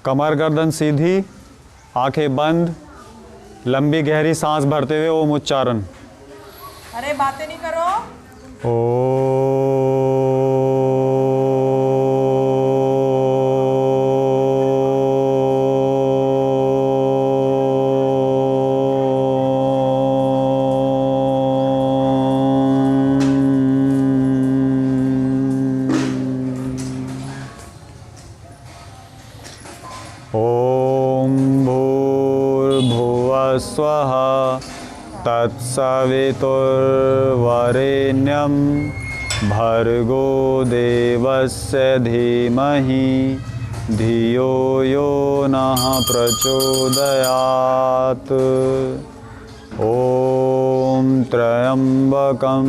कमर गर्दन सीधी, आंखें बंद, लंबी गहरी सांस भरते हुए ओम उच्चारण। अरे बातें नहीं करो। ओम भूर्भुवः स्वः तत्सवितुर्वरेण्यं भर्गो देवस्य धीमहि धियो यो नः प्रचोदयात्। ॐ त्र्यम्बकं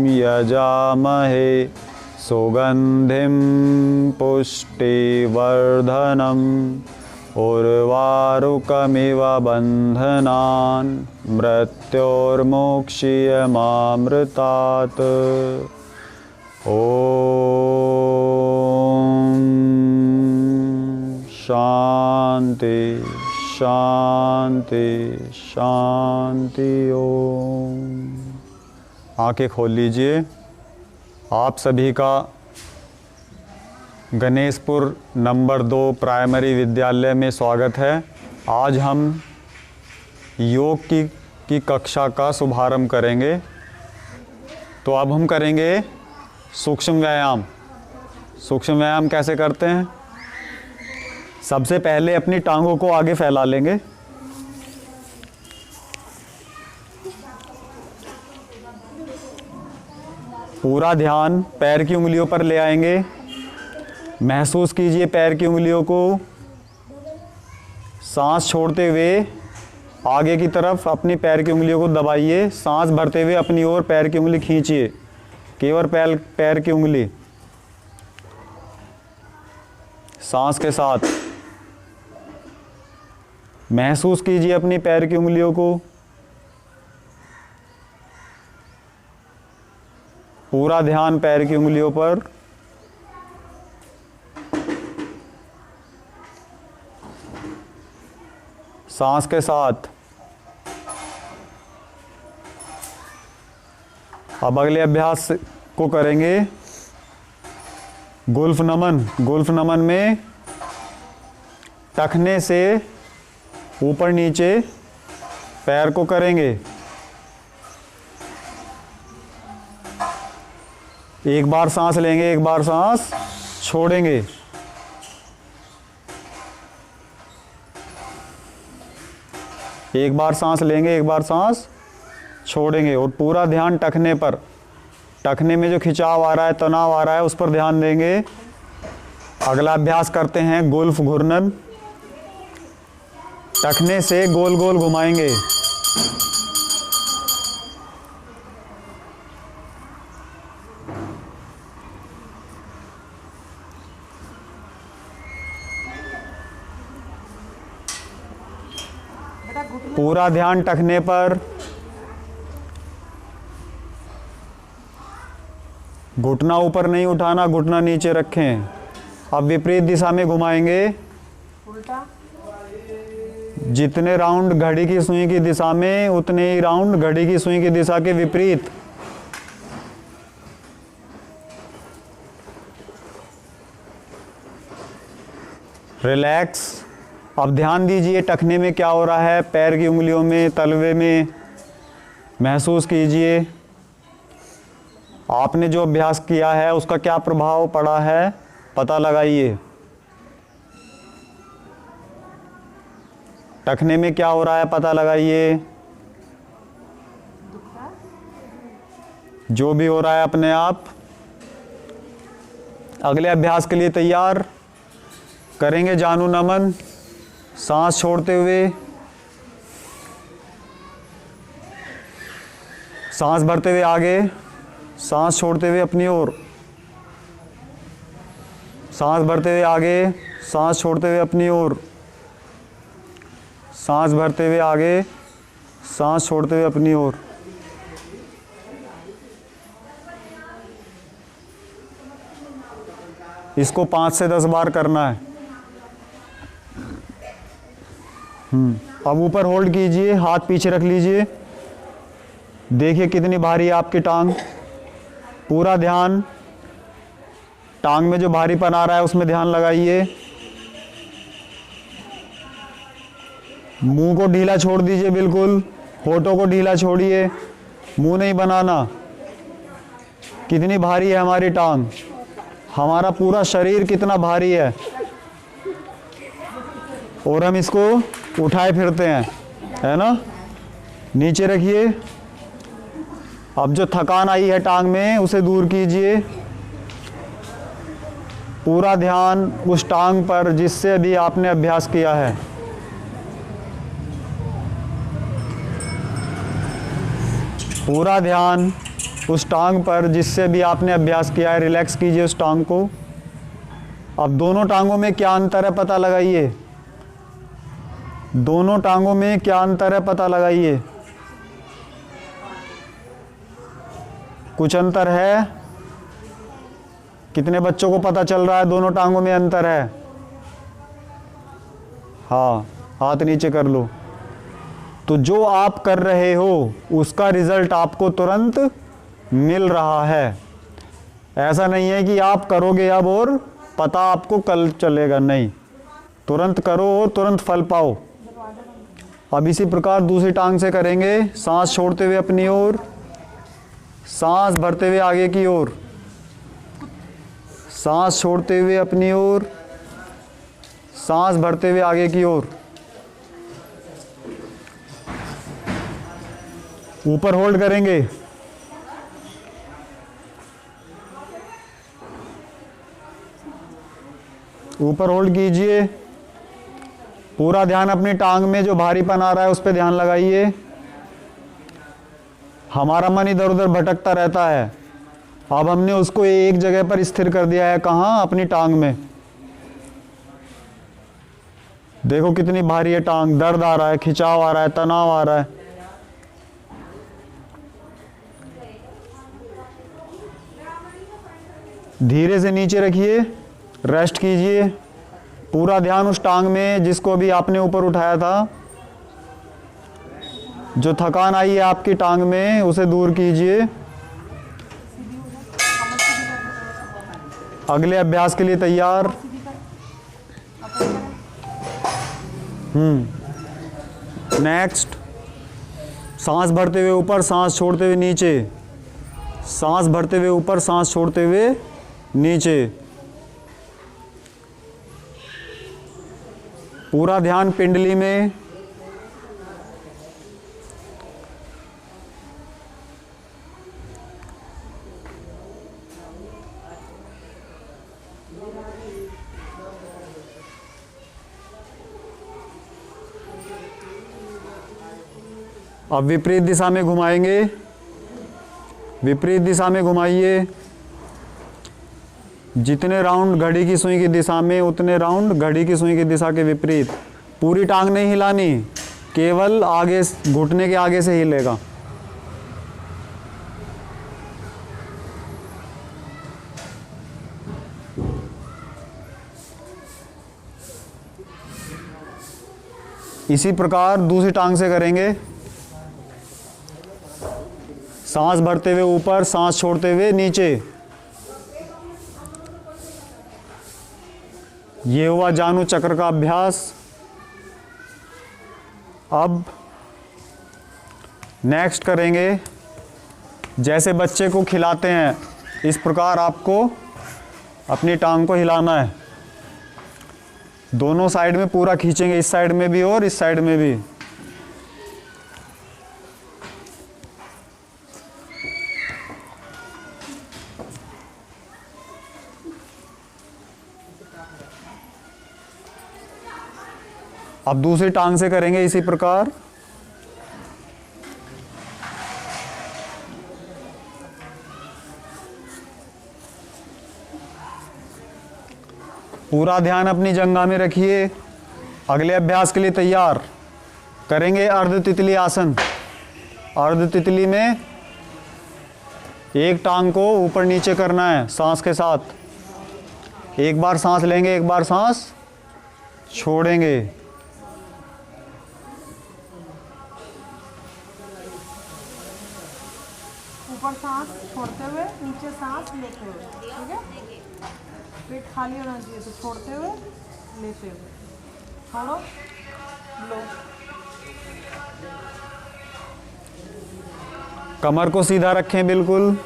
यजामहे सुगन्धिं पुष्टिवर्धनम् उर्वारुकमिव बन्धनान् मृत्योर्मोक्षीयमामृतात्। ॐ शान्ति शान्ति शान्ति। ओम। आंखें खोल लीजिए। आप सभी का गणेशपुर नंबर 2 प्राइमरी विद्यालय में स्वागत है। आज हम योग की कक्षा का शुभारंभ करेंगे। तो अब हम करेंगे सूक्ष्म व्यायाम। सूक्ष्म व्यायाम कैसे करते हैं? सबसे पहले अपनी टांगों को आगे फैला लेंगे। पूरा ध्यान पैर की उंगलियों पर ले आएंगे। महसूस कीजिए पैर की उंगलियों को। सांस छोड़ते हुए आगे की तरफ अपनी पैर की उंगलियों को दबाइए। सांस भरते हुए अपनी ओर पैर की उंगली खींचिए। केवल पैर की उंगली सांस के साथ महसूस कीजिए अपनी पैर की उंगलियों को। पूरा ध्यान पैर की उंगलियों पर। सांस के साथ। अब अगले अभ्यास को करेंगे गुल्फ नमन। गुल्फ नमन में टखने से ऊपर नीचे पैर को करेंगे। एक बार सांस लेंगे, एक बार सांस छोड़ेंगे। एक बार सांस लेंगे, एक बार सांस छोड़ेंगे और पूरा ध्यान टखने पर। टखने में जो खिंचाव आ रहा है, तनाव आ रहा है, उस पर ध्यान देंगे। अगला अभ्यास करते हैं गुल्फ घूर्णन। टखने से गोल गोल घुमाएंगे। पूरा ध्यान टखने पर। घुटना ऊपर नहीं उठाना, घुटना नीचे रखें। अब विपरीत दिशा में घुमाएंगे। उल्टा। जितने राउंड घड़ी की सुई की दिशा में, उतने ही राउंड घड़ी की सुई की दिशा के विपरीत। रिलैक्स। अब ध्यान दीजिए टखने में क्या हो रहा है, पैर की उंगलियों में, तलवे में। महसूस कीजिए आपने जो अभ्यास किया है उसका क्या प्रभाव पड़ा है, पता लगाइए। टखने में क्या हो रहा है, पता लगाइए। जो भी हो रहा है अपने आप। अगले अभ्यास के लिए तैयार। करेंगे जानु नमन। सांस छोड़ते हुए, सांस भरते हुए आगे, सांस छोड़ते हुए अपनी ओर। सांस भरते हुए आगे, सांस छोड़ते हुए अपनी ओर। सांस भरते हुए आगे, सांस छोड़ते हुए अपनी ओर। इसको 5 से 10 बार करना है। अब ऊपर होल्ड कीजिए, हाथ पीछे रख लीजिए। देखिए कितनी भारी है आपकी टांग। पूरा ध्यान टांग में जो भारीपन आ रहा है उसमें ध्यान लगाइए। मुंह को ढीला छोड़ दीजिए, बिल्कुल होठों को ढीला छोड़िए, मुंह नहीं बनाना। कितनी भारी है हमारी टांग, हमारा पूरा शरीर कितना भारी है, और हम इसको उठाए फिरते हैं, है ना। नीचे रखिए। अब जो थकान आई है टांग में उसे दूर कीजिए। पूरा ध्यान उस टांग पर जिससे अभी आपने अभ्यास किया है। पूरा ध्यान उस टांग पर जिससे भी आपने अभ्यास किया है। रिलैक्स कीजिए उस टांग को। अब दोनों टांगों में क्या अंतर है पता लगाइए। दोनों टांगों में क्या अंतर है पता लगाइए। कुछ अंतर है? कितने बच्चों को पता चल रहा है दोनों टांगों में अंतर है? हाँ, हाथ नीचे कर लो। तो जो आप कर रहे हो उसका रिजल्ट आपको तुरंत मिल रहा है। ऐसा नहीं है कि आप करोगे अब और पता आपको कल चलेगा, नहीं, तुरंत करो और तुरंत फल पाओ। अब इसी प्रकार दूसरी टांग से करेंगे। सांस छोड़ते हुए अपनी ओर, सांस भरते हुए आगे की ओर, सांस छोड़ते हुए अपनी ओर, सांस भरते हुए आगे की ओर। ऊपर होल्ड करेंगे। ऊपर होल्ड कीजिए। पूरा ध्यान अपनी टांग में जो भारीपन आ रहा है उस पर ध्यान लगाइए। हमारा मन इधर उधर भटकता रहता है, अब हमने उसको एक जगह पर स्थिर कर दिया है। कहाँ? अपनी टांग में। देखो कितनी भारी है टांग, दर्द आ रहा है, खिंचाव आ रहा है, तनाव आ रहा है। धीरे से नीचे रखिए, रेस्ट कीजिए। पूरा ध्यान उस टांग में जिसको अभी आपने ऊपर उठाया था। जो थकान आई है आपकी टांग में उसे दूर कीजिए। अगले अभ्यास के लिए तैयार। नेक्स्ट, सांस भरते हुए ऊपर, सांस छोड़ते हुए नीचे। सांस भरते हुए ऊपर, सांस छोड़ते हुए नीचे। पूरा ध्यान पिंडली में। अब विपरीत दिशा में घुमाएंगे। विपरीत दिशा में घुमाइए। जितने राउंड घड़ी की सुई की दिशा में उतने राउंड घड़ी की सुई की दिशा के विपरीत। पूरी टांग नहीं हिलानी, केवल आगे, घुटने के आगे से हिलेगा। इसी प्रकार दूसरी टांग से करेंगे। सांस भरते हुए ऊपर, सांस छोड़ते हुए नीचे। ये हुआ जानु चक्र का अभ्यास। अब नेक्स्ट करेंगे, जैसे बच्चे को खिलाते हैं इस प्रकार आपको अपनी टांग को हिलाना है। दोनों साइड में पूरा खींचेंगे, इस साइड में भी और इस साइड में भी। अब दूसरी टांग से करेंगे इसी प्रकार। पूरा ध्यान अपनी जंघा में रखिए। अगले अभ्यास के लिए तैयार। करेंगे अर्ध तितली आसन। अर्ध तितली में एक टांग को ऊपर नीचे करना है सांस के साथ। एक बार सांस लेंगे, एक बार सांस छोड़ेंगे। ऊपर सांस छोड़ते हुए, नीचे सांस लेते हुए, ठीक है। पेट खाली होना चाहिए, तो छोड़ते हुए, लेते हुए, छोड़ो, लो। कमर को सीधा रखें बिल्कुल।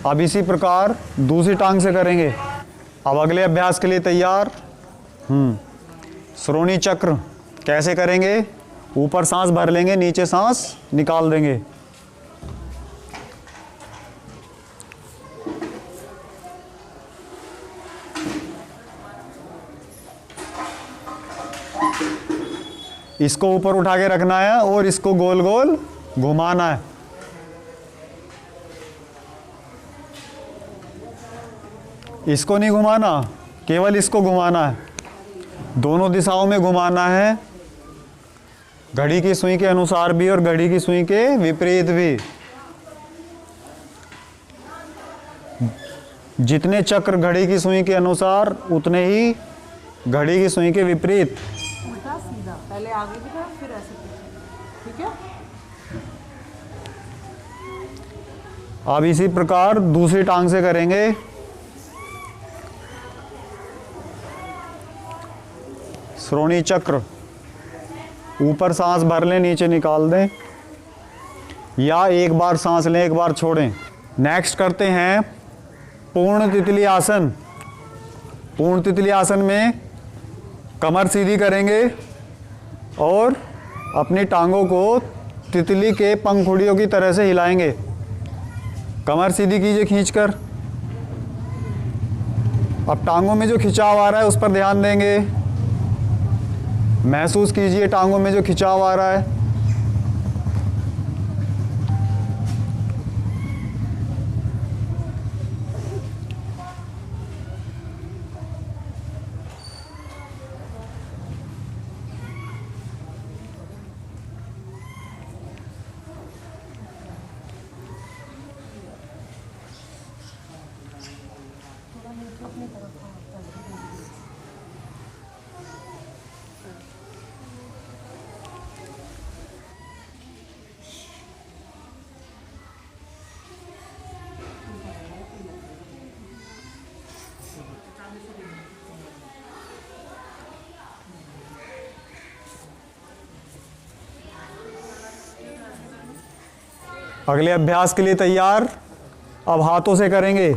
अब इसी प्रकार दूसरी टांग से करेंगे। अब अगले अभ्यास के लिए तैयार। श्रोणी चक्र कैसे करेंगे? ऊपर सांस भर लेंगे, नीचे सांस निकाल देंगे। इसको ऊपर उठा के रखना है और इसको गोल गोल घुमाना है। इसको नहीं घुमाना, केवल इसको घुमाना है। दोनों दिशाओं में घुमाना है, घड़ी की सुई के अनुसार भी और घड़ी की सुई के विपरीत भी। जितने चक्र घड़ी की सुई के अनुसार, उतने ही घड़ी की सुई के विपरीत। उल्टा सीधा, पहले आगे की तरफ, फिर ऐसे पीछे, ठीक है। अब इसी प्रकार दूसरी टांग से करेंगे। श्रोणी चक्र, ऊपर सांस भर लें, नीचे निकाल दें, या एक बार सांस लें, एक बार छोड़ें। नेक्स्ट करते हैं पूर्ण तितली आसन। पूर्ण तितली आसन में कमर सीधी करेंगे और अपनी टांगों को तितली के पंखुड़ियों की तरह से हिलाएंगे। कमर सीधी कीजिए खींचकर। अब टांगों में जो खिंचाव आ रहा है उस पर ध्यान देंगे। महसूस कीजिए टांगों में जो खिंचाव आ रहा है। अगले अभ्यास के लिए तैयार। अब हाथों से करेंगे।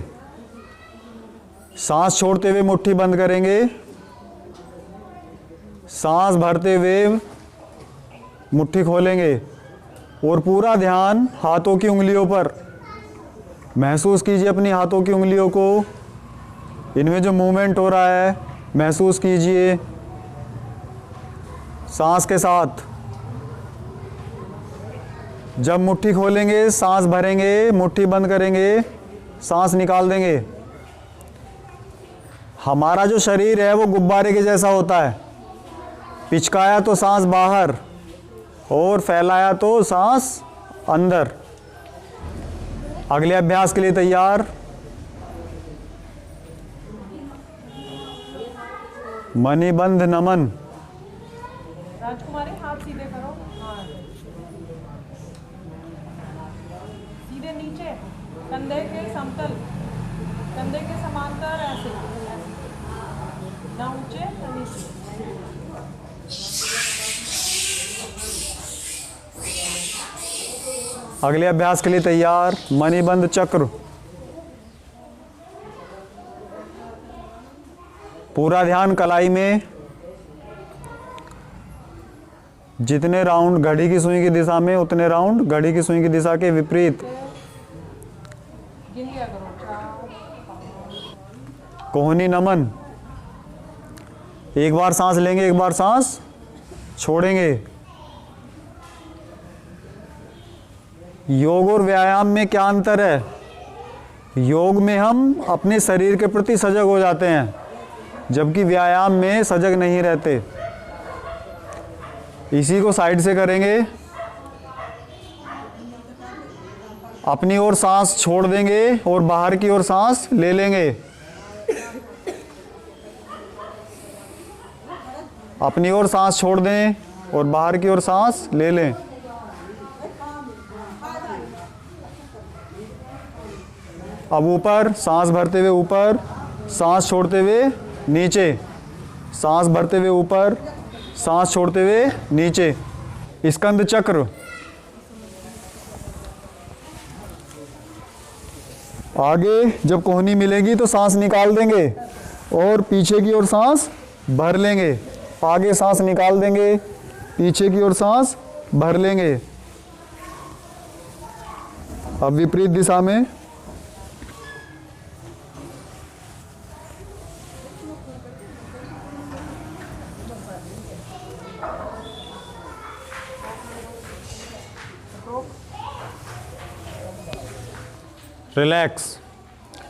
सांस छोड़ते हुए मुट्ठी बंद करेंगे, सांस भरते हुए मुट्ठी खोलेंगे और पूरा ध्यान हाथों की उंगलियों पर। महसूस कीजिए अपनी हाथों की उंगलियों को, इनमें जो मूवमेंट हो रहा है महसूस कीजिए सांस के साथ। जब मुट्ठी खोलेंगे, सांस भरेंगे, मुट्ठी बंद करेंगे, सांस निकाल देंगे। हमारा जो शरीर है वो गुब्बारे के जैसा होता है। पिचकाया तो सांस बाहर और फैलाया तो सांस अंदर। अगले अभ्यास के लिए तैयार। मणिबंध नमन। राजकुमारी हाथ सीधे करो, हाँ सीधे नीचे, कंधे के समतल, कंधे के समांतर, ऐसे ना ऊंचे ना नीचे। अगले अभ्यास के लिए तैयार। मणिबंध चक्र। पूरा ध्यान कलाई में। जितने राउंड घड़ी की सुई की दिशा में, उतने राउंड घड़ी की सुई की दिशा के विपरीत। गिन लिया करो, 4 कोहनी नमन। एक बार सांस लेंगे, एक बार सांस छोड़ेंगे। योग और व्यायाम में क्या अंतर है? योग में हम अपने शरीर के प्रति सजग हो जाते हैं, जबकि व्यायाम में सजग नहीं रहते। इसी को साइड से करेंगे। अपनी ओर सांस छोड़ देंगे और बाहर की ओर सांस ले लेंगे। अपनी ओर सांस छोड़ दें और बाहर की ओर सांस ले लें। अब ऊपर, सांस भरते हुए ऊपर, सांस छोड़ते हुए नीचे, सांस भरते हुए ऊपर, सांस छोड़ते हुए नीचे। स्कंद चक्र। आगे जब कोहनी मिलेगी तो सांस निकाल देंगे और पीछे की ओर सांस भर लेंगे। आगे सांस निकाल देंगे, पीछे की ओर सांस भर लेंगे। अब विपरीत दिशा में। रिलैक्स।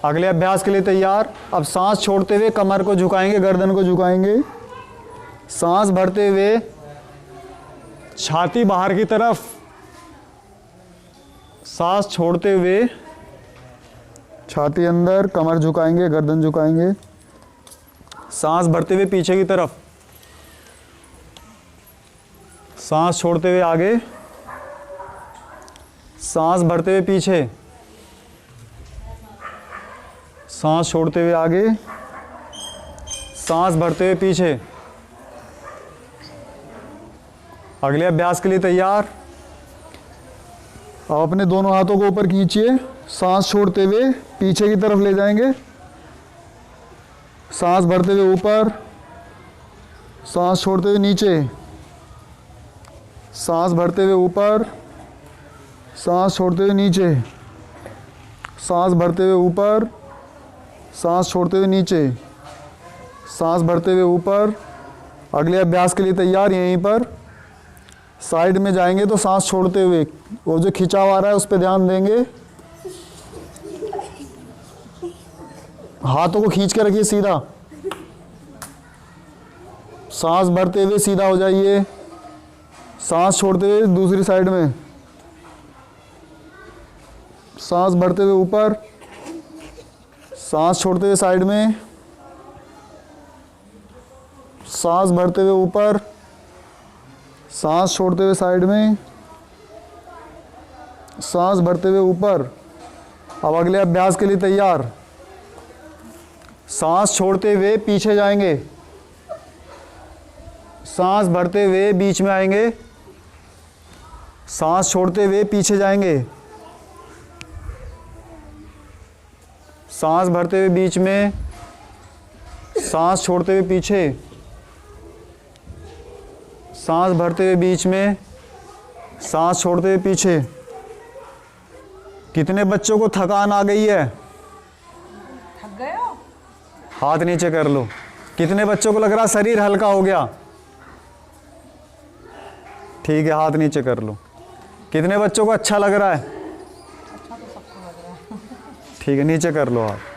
अगले अभ्यास के लिए तैयार। अब सांस छोड़ते हुए कमर को झुकाएंगे, गर्दन को झुकाएंगे। सांस भरते हुए छाती बाहर की तरफ, सांस छोड़ते हुए छाती अंदर, कमर झुकाएंगे, गर्दन झुकाएंगे। सांस भरते हुए पीछे की तरफ, सांस छोड़ते हुए आगे, सांस भरते हुए पीछे, सांस छोड़ते हुए आगे, सांस भरते हुए पीछे। अगले अभ्यास के लिए तैयार। अब अपने दोनों हाथों को ऊपर खींचिए, सांस छोड़ते हुए पीछे की तरफ ले जाएंगे। सांस भरते हुए ऊपर, सांस छोड़ते हुए नीचे, सांस भरते हुए ऊपर, सांस छोड़ते हुए नीचे, सांस भरते हुए ऊपर, सांस छोड़ते हुए नीचे, सांस भरते हुए ऊपर। अगले अभ्यास के लिए तैयार। यहीं पर साइड में जाएंगे तो सांस छोड़ते हुए, और जो खिंचाव आ रहा है उस पर ध्यान देंगे। हाथों को खींच के रखिए सीधा। सांस भरते हुए सीधा हो जाइए, सांस छोड़ते हुए दूसरी साइड में, सांस भरते हुए ऊपर, सांस छोड़ते हुए साइड में, सांस भरते हुए ऊपर, सांस छोड़ते हुए साइड में, सांस भरते हुए ऊपर। अब अगले अभ्यास के लिए तैयार। सांस छोड़ते हुए पीछे जाएंगे, सांस भरते हुए बीच में आएंगे, सांस छोड़ते हुए पीछे जाएंगे, सांस भरते हुए बीच में, सांस छोड़ते हुए पीछे, सांस भरते हुए बीच में, सांस छोड़ते हुए पीछे। कितने बच्चों को थकान आ गई है? थक गए हो? हाथ नीचे कर लो। कितने बच्चों को लग रहा शरीर हल्का हो गया? ठीक है, हाथ नीचे कर लो। कितने बच्चों को अच्छा लग रहा है? अच्छा तो सबको लग रहा है। ठीक है, नीचे कर लो हाथ।